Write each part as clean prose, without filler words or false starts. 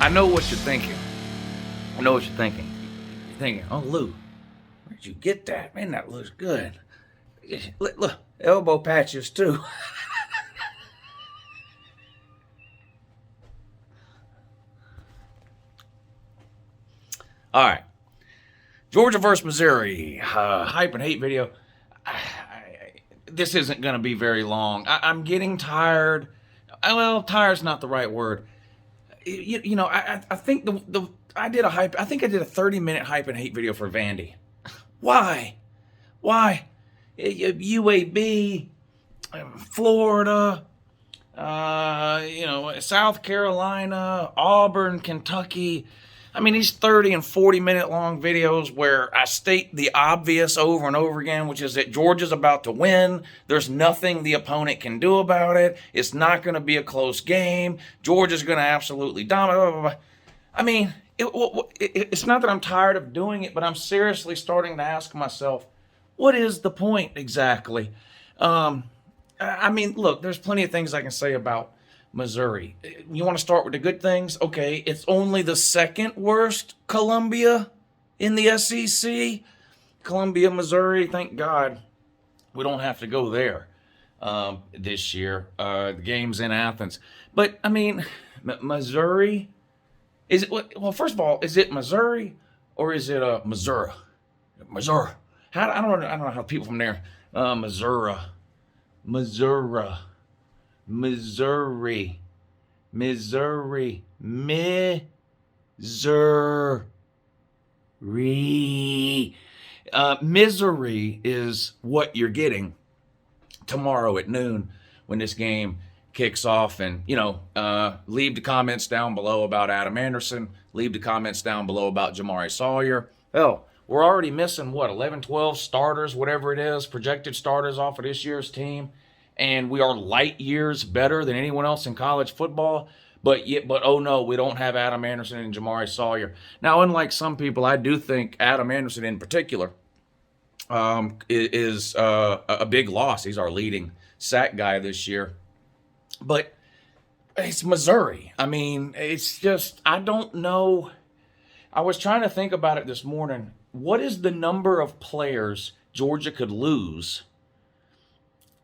I know what you're thinking. You're thinking, oh, Lou, where'd you get that? Man, that looks good. Look, elbow patches too. All right. Georgia versus Missouri. Hype and hate video. This isn't going to be very long. I'm getting tired. Well, tired's not the right word. I think I did a 30-minute hype and hate video for Vandy. Why? UAB, Florida, South Carolina, Auburn, Kentucky. I mean, these 30 and 40-minute long videos where I state the obvious over and over again, which is that Georgia's about to win. There's nothing the opponent can do about it. It's not going to be a close game. Georgia's going to absolutely dominate. Blah, blah, blah. I mean, it's not that I'm tired of doing it, but I'm seriously starting to ask myself, what is the point exactly? I mean, look, there's plenty of things I can say about Missouri. You want to start with the good things? Okay, it's only the second worst Columbia in the SEC. Columbia, Missouri, thank God we don't have to go there this year. The game's in Athens. But, I mean, Missouri, is it, well, first of all, is it Missouri or is it Missouri? Missouri. I don't know how people from there, Missouri. Missouri. Misery is what you're getting tomorrow at noon when this game kicks off. And, leave the comments down below about Adam Anderson. Leave the comments down below about Jamari Sawyer. Hell, we're already missing, 11, 12 starters, whatever it is, projected starters off of this year's team. And we are light years better than anyone else in college football. But oh no, we don't have Adam Anderson and Jamari Sawyer. Now, unlike some people, I do think Adam Anderson in particular is a big loss. He's our leading sack guy this year. But it's Missouri. I mean, it's just, I don't know. I was trying to think about it this morning. What is the number of players Georgia could lose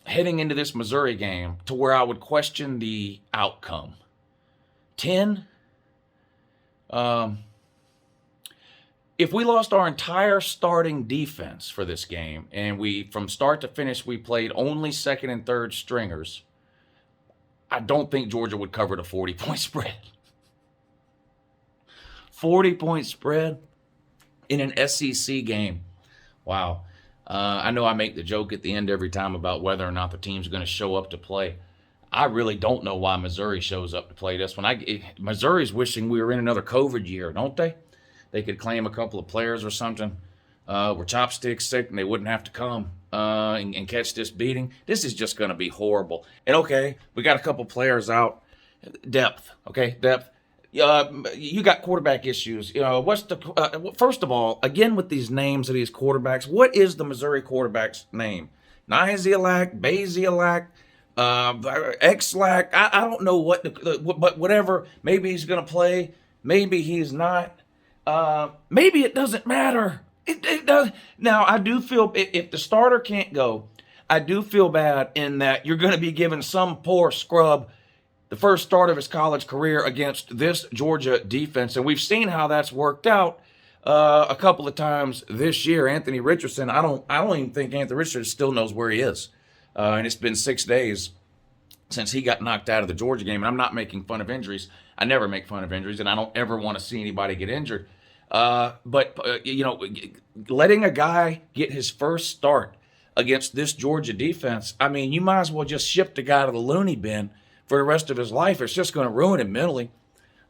heading into this Missouri game to where I would question the outcome? 10? If we lost our entire starting defense for this game and from start to finish, we played only second and third stringers, I don't think Georgia would cover the 40-point spread. 40-point spread in an SEC game. Wow. I know I make the joke at the end every time about whether or not the team's going to show up to play. I really don't know why Missouri shows up to play this one. Missouri's wishing we were in another COVID year, don't they? They could claim a couple of players or something. Were chopsticks sick and they wouldn't have to come and catch this beating. This is just going to be horrible. And okay, we got a couple players out. Depth. You got quarterback issues. What's the first of all, again with these names of these quarterbacks, what is the Missouri quarterback's name? Nizialak, Bazialak, Xlack. I don't know but whatever. Maybe he's going to play. Maybe he's not. Maybe it doesn't matter. It does. Now, I do feel if the starter can't go, I do feel bad in that you're going to be giving some poor scrub the first start of his college career against this Georgia defense. And we've seen how that's worked out a couple of times this year. Anthony Richardson, I don't even think Anthony Richardson still knows where he is. And it's been 6 days since he got knocked out of the Georgia game. And I'm not making fun of injuries. I never make fun of injuries, and I don't ever want to see anybody get injured. But letting a guy get his first start against this Georgia defense, I mean, you might as well just ship the guy to the loony bin for the rest of his life. It's just going to ruin him mentally.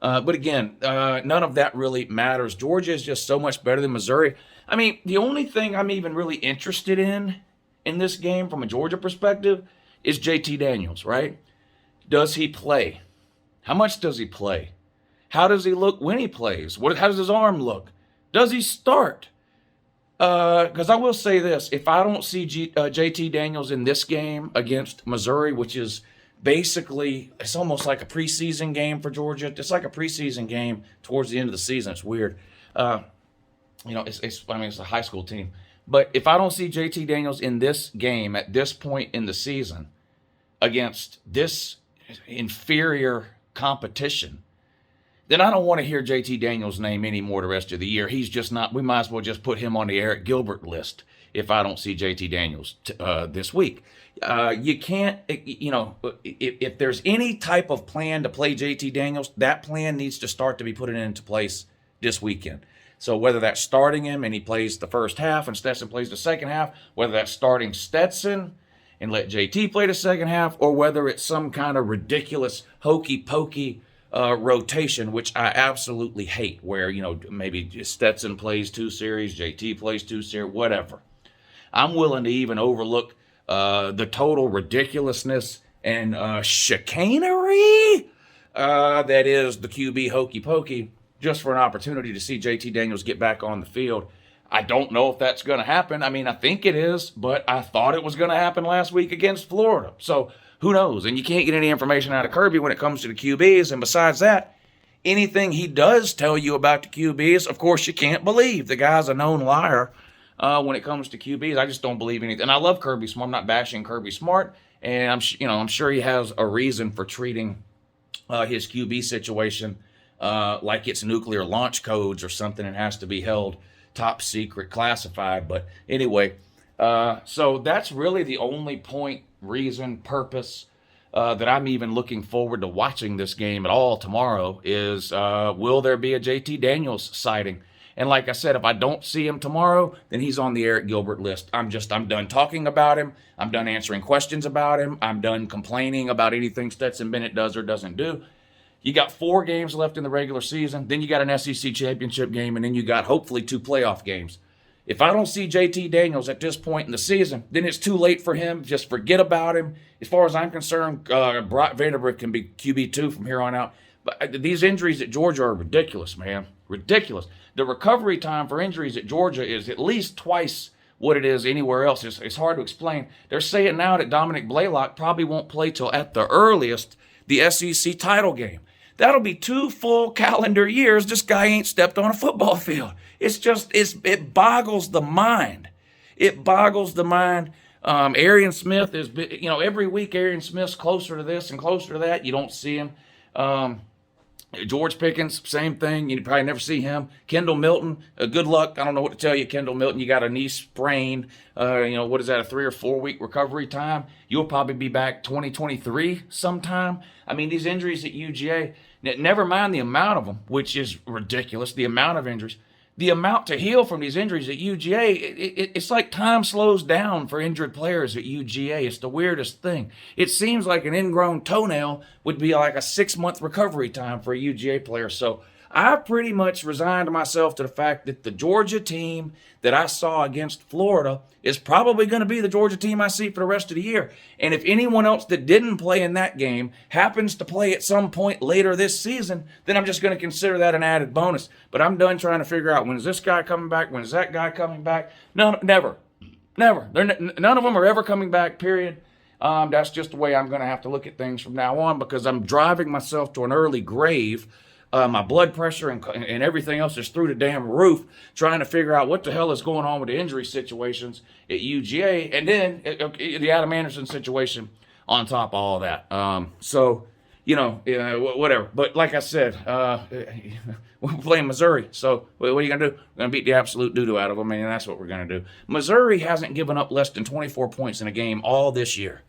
But again, none of that really matters. Georgia is just so much better than Missouri. I mean, the only thing I'm even really interested in this game from a Georgia perspective is JT Daniels, right? Does he play? How much does he play? How does he look when he plays? How does his arm look? Does he start? Because I will say this, if I don't see JT Daniels in this game against Missouri, which is basically, it's almost like a preseason game for Georgia. It's like a preseason game towards the end of the season. It's weird. It's a high school team. But if I don't see JT Daniels in this game at this point in the season against this inferior competition, then I don't want to hear JT Daniels' name anymore the rest of the year. He's just not, we might as well just put him on the Eric Gilbert list if I don't see JT Daniels this week. You can't, if there's any type of plan to play JT Daniels, that plan needs to start to be put into place this weekend. So whether that's starting him and he plays the first half and Stetson plays the second half, whether that's starting Stetson and let JT play the second half, or whether it's some kind of ridiculous hokey-pokey rotation, which I absolutely hate, where, maybe Stetson plays 2 series, JT plays 2 series, whatever. I'm willing to even overlook the total ridiculousness and chicanery that is the QB hokey-pokey, just for an opportunity to see JT Daniels get back on the field. I don't know if that's going to happen. I mean, I think it is, but I thought it was going to happen last week against Florida. So who knows? And you can't get any information out of Kirby when it comes to the QBs. And besides that, anything he does tell you about the QBs, of course, you can't believe. The guy's a known liar when it comes to QBs. I just don't believe anything. And I love Kirby Smart. I'm not bashing Kirby Smart. And I'm sure he has a reason for treating his QB situation like it's nuclear launch codes or something and has to be held top secret, classified. But anyway, so that's really the only point, reason, purpose that I'm even looking forward to watching this game at all tomorrow is will there be a JT Daniels sighting? And like I said, if I don't see him tomorrow, then he's on the Eric Gilbert list. I'm done talking about him. I'm done answering questions about him. I'm done complaining about anything Stetson Bennett does or doesn't do. You got 4 games left in the regular season. Then you got an SEC championship game, and then you got hopefully 2 playoff games. If I don't see JT Daniels at this point in the season, then it's too late for him. Just forget about him. As far as I'm concerned, Brock Vanderbilt can be QB2 from here on out. But these injuries at Georgia are ridiculous, man. Ridiculous. The recovery time for injuries at Georgia is at least twice what it is anywhere else. It's hard to explain. They're saying now that Dominic Blaylock probably won't play till at the earliest the SEC title game. That'll be 2 full calendar years this guy ain't stepped on a football field. It boggles the mind. It boggles the mind. Arian Smith is, every week Arian Smith's closer to this and closer to that. You don't see him. George Pickens, same thing. You probably never see him. Kendall Milton, good luck. I don't know what to tell you, Kendall Milton. You got a knee sprain. What is that, a 3 or 4 week recovery time? You'll probably be back 2023 sometime. I mean, these injuries at UGA, never mind the amount of them, which is ridiculous, the amount of injuries. The amount to heal from these injuries at UGA, it's like time slows down for injured players at UGA. It's the weirdest thing. It seems like an ingrown toenail would be like a 6-month recovery time for a UGA player. So I pretty much resigned myself to the fact that the Georgia team that I saw against Florida is probably going to be the Georgia team I see for the rest of the year. And if anyone else that didn't play in that game happens to play at some point later this season, then I'm just going to consider that an added bonus. But I'm done trying to figure out, when is this guy coming back? When is that guy coming back? No, never. None of them are ever coming back, period. That's just the way I'm going to have to look at things from now on, because I'm driving myself to an early grave. My blood pressure and everything else is through the damn roof, trying to figure out what the hell is going on with the injury situations at UGA, and then the Adam Anderson situation on top of all that. Whatever. But like I said, we're playing Missouri, so what are you going to do? We're going to beat the absolute doo-doo out of them, and that's what we're going to do. Missouri hasn't given up less than 24 points in a game all this year.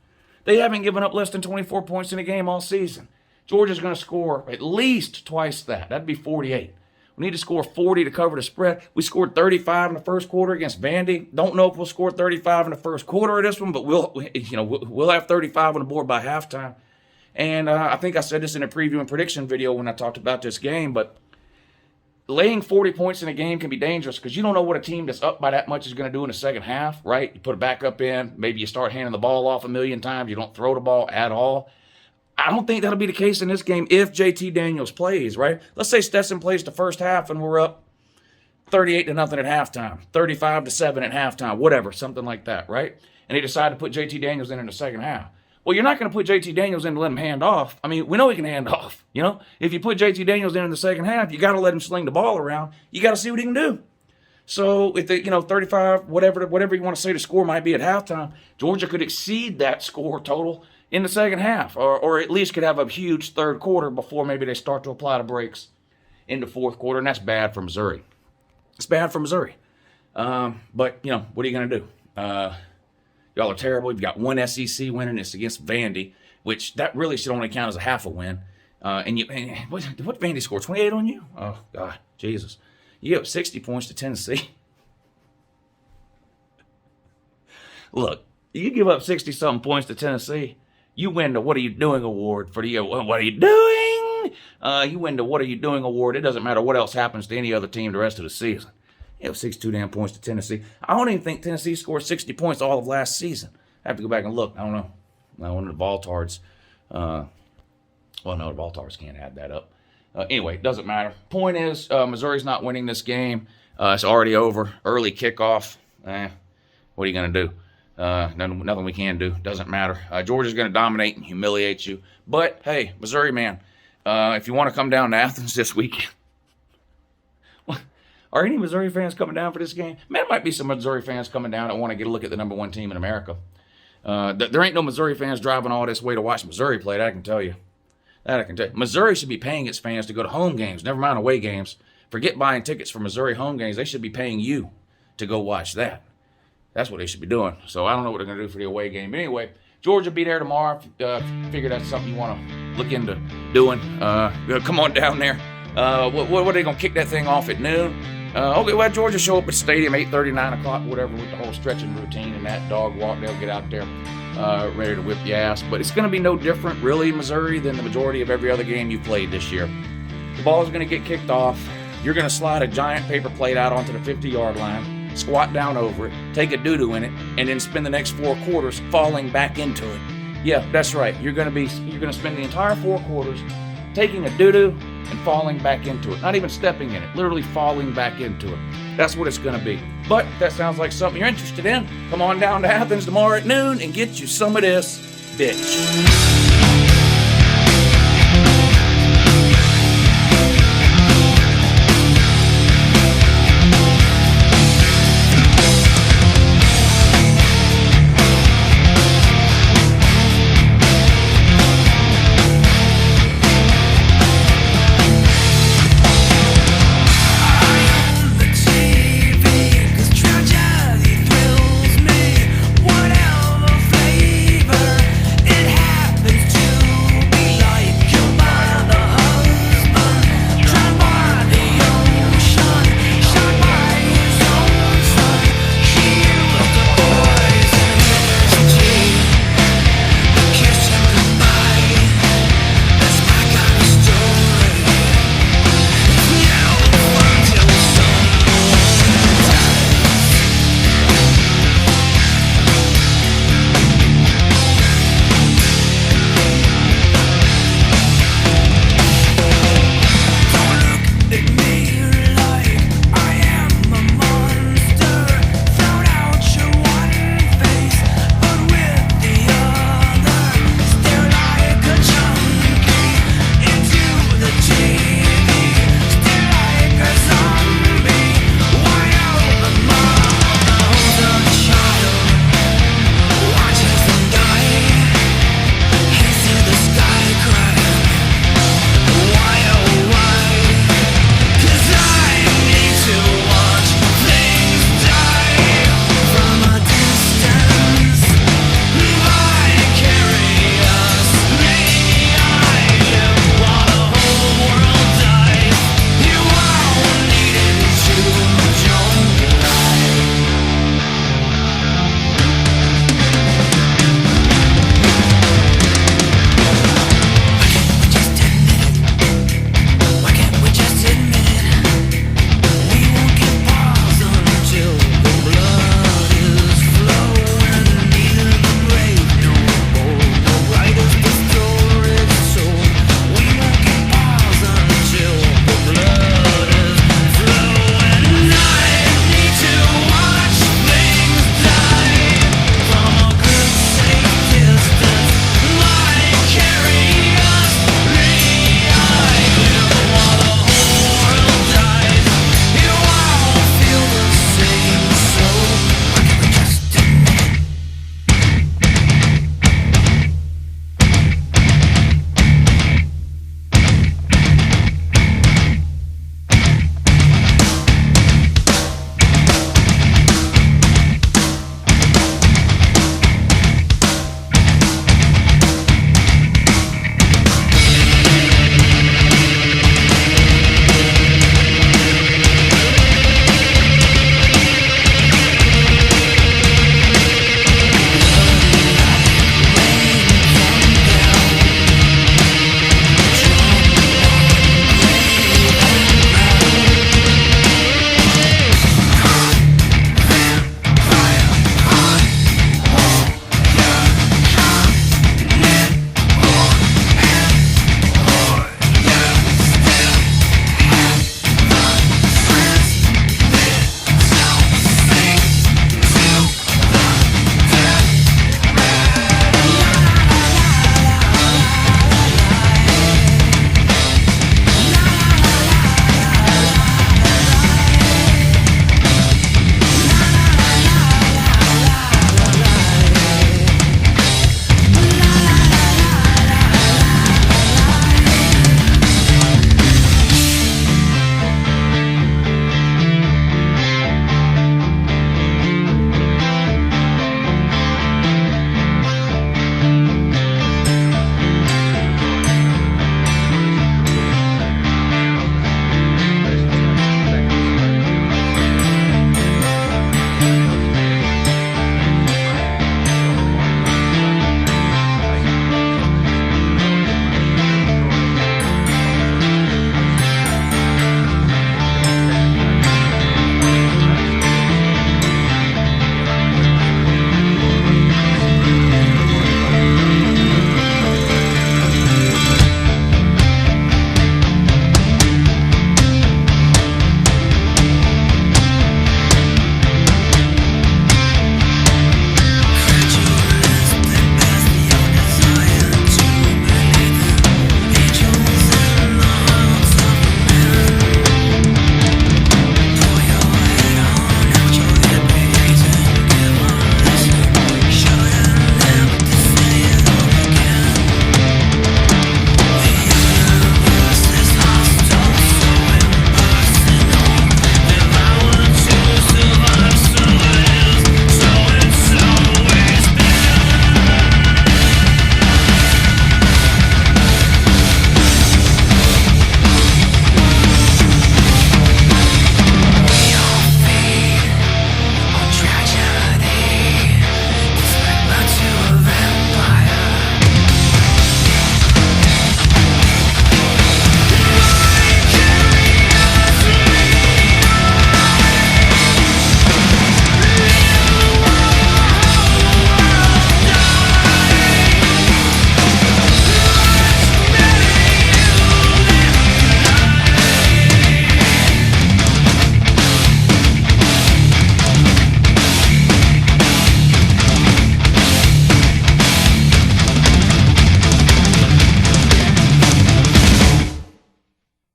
They haven't given up less than 24 points in a game all season. Georgia's going to score at least twice that. That'd be 48. We need to score 40 to cover the spread. We scored 35 in the first quarter against Vandy. Don't know if we'll score 35 in the first quarter of this one, but we'll have 35 on the board by halftime. And I think I said this in a preview and prediction video when I talked about this game, but laying 40 points in a game can be dangerous because you don't know what a team that's up by that much is going to do in the second half, right? You put it back up in. Maybe you start handing the ball off a million times. You don't throw the ball at all. I don't think that'll be the case in this game if JT Daniels plays, right? Let's say Stetson plays the first half and we're up 38-0 at halftime, 35-7 at halftime, whatever, something like that, right? And they decide to put JT Daniels in the second half. Well, you're not going to put JT Daniels in to let him hand off. I mean, we know he can hand off, you know. If you put JT Daniels in the second half, you got to let him sling the ball around. You got to see what he can do. So if the 35, whatever you want to say the score might be at halftime, Georgia could exceed that score total in the second half, or at least could have a huge third quarter before maybe they start to apply the brakes in the fourth quarter, and that's bad for Missouri. It's bad for Missouri. But, what are you going to do? Y'all are terrible. You've got one SEC win, and it's against Vandy, which that really should only count as a half a win. What Vandy score? 28 on you? Oh, God, Jesus. You gave up 60 points to Tennessee. Look, you give up 60-something points to Tennessee, you win the What Are You Doing award for the What Are You Doing? You win the What Are You Doing award. It doesn't matter what else happens to any other team the rest of the season. You have 62 damn points to Tennessee. I don't even think Tennessee scored 60 points all of last season. I have to go back and look. I don't know. One of the Baltards. No, the Baltards can't add that up. Anyway, it doesn't matter. Point is, Missouri's not winning this game. It's already over. Early kickoff. What are you going to do? Nothing we can do. Doesn't matter. Georgia's going to dominate and humiliate you. But, hey, Missouri, man, if you want to come down to Athens this weekend, are any Missouri fans coming down for this game? Man, there might be some Missouri fans coming down that want to get a look at the number one team in America. There ain't no Missouri fans driving all this way to watch Missouri play, that I can tell you. Missouri should be paying its fans to go to home games, never mind away games. Forget buying tickets for Missouri home games. They should be paying you to go watch that. That's what they should be doing. So I don't know what they're going to do for the away game. But anyway, Georgia will be there tomorrow. Figure that's something you want to look into doing. Come on down there. What are they going to kick that thing off at noon? Okay, well, Georgia show up at the stadium 8:30, 9 o'clock, whatever, with the whole stretching routine and that dog walk. They'll get out there ready to whip your ass. But it's going to be no different, really, in Missouri than the majority of every other game you've played this year. The ball is going to get kicked off. You're going to slide a giant paper plate out onto the 50-yard line, squat down over it, take a doo-doo in it, and then spend the next 4 quarters falling back into it. Yeah, that's right. You're going to spend the entire 4 quarters taking a doo-doo and falling back into it. Not even stepping in it, literally falling back into it. That's what it's going to be. But if that sounds like something you're interested in, come on down to Athens tomorrow at noon and get you some of this, bitch.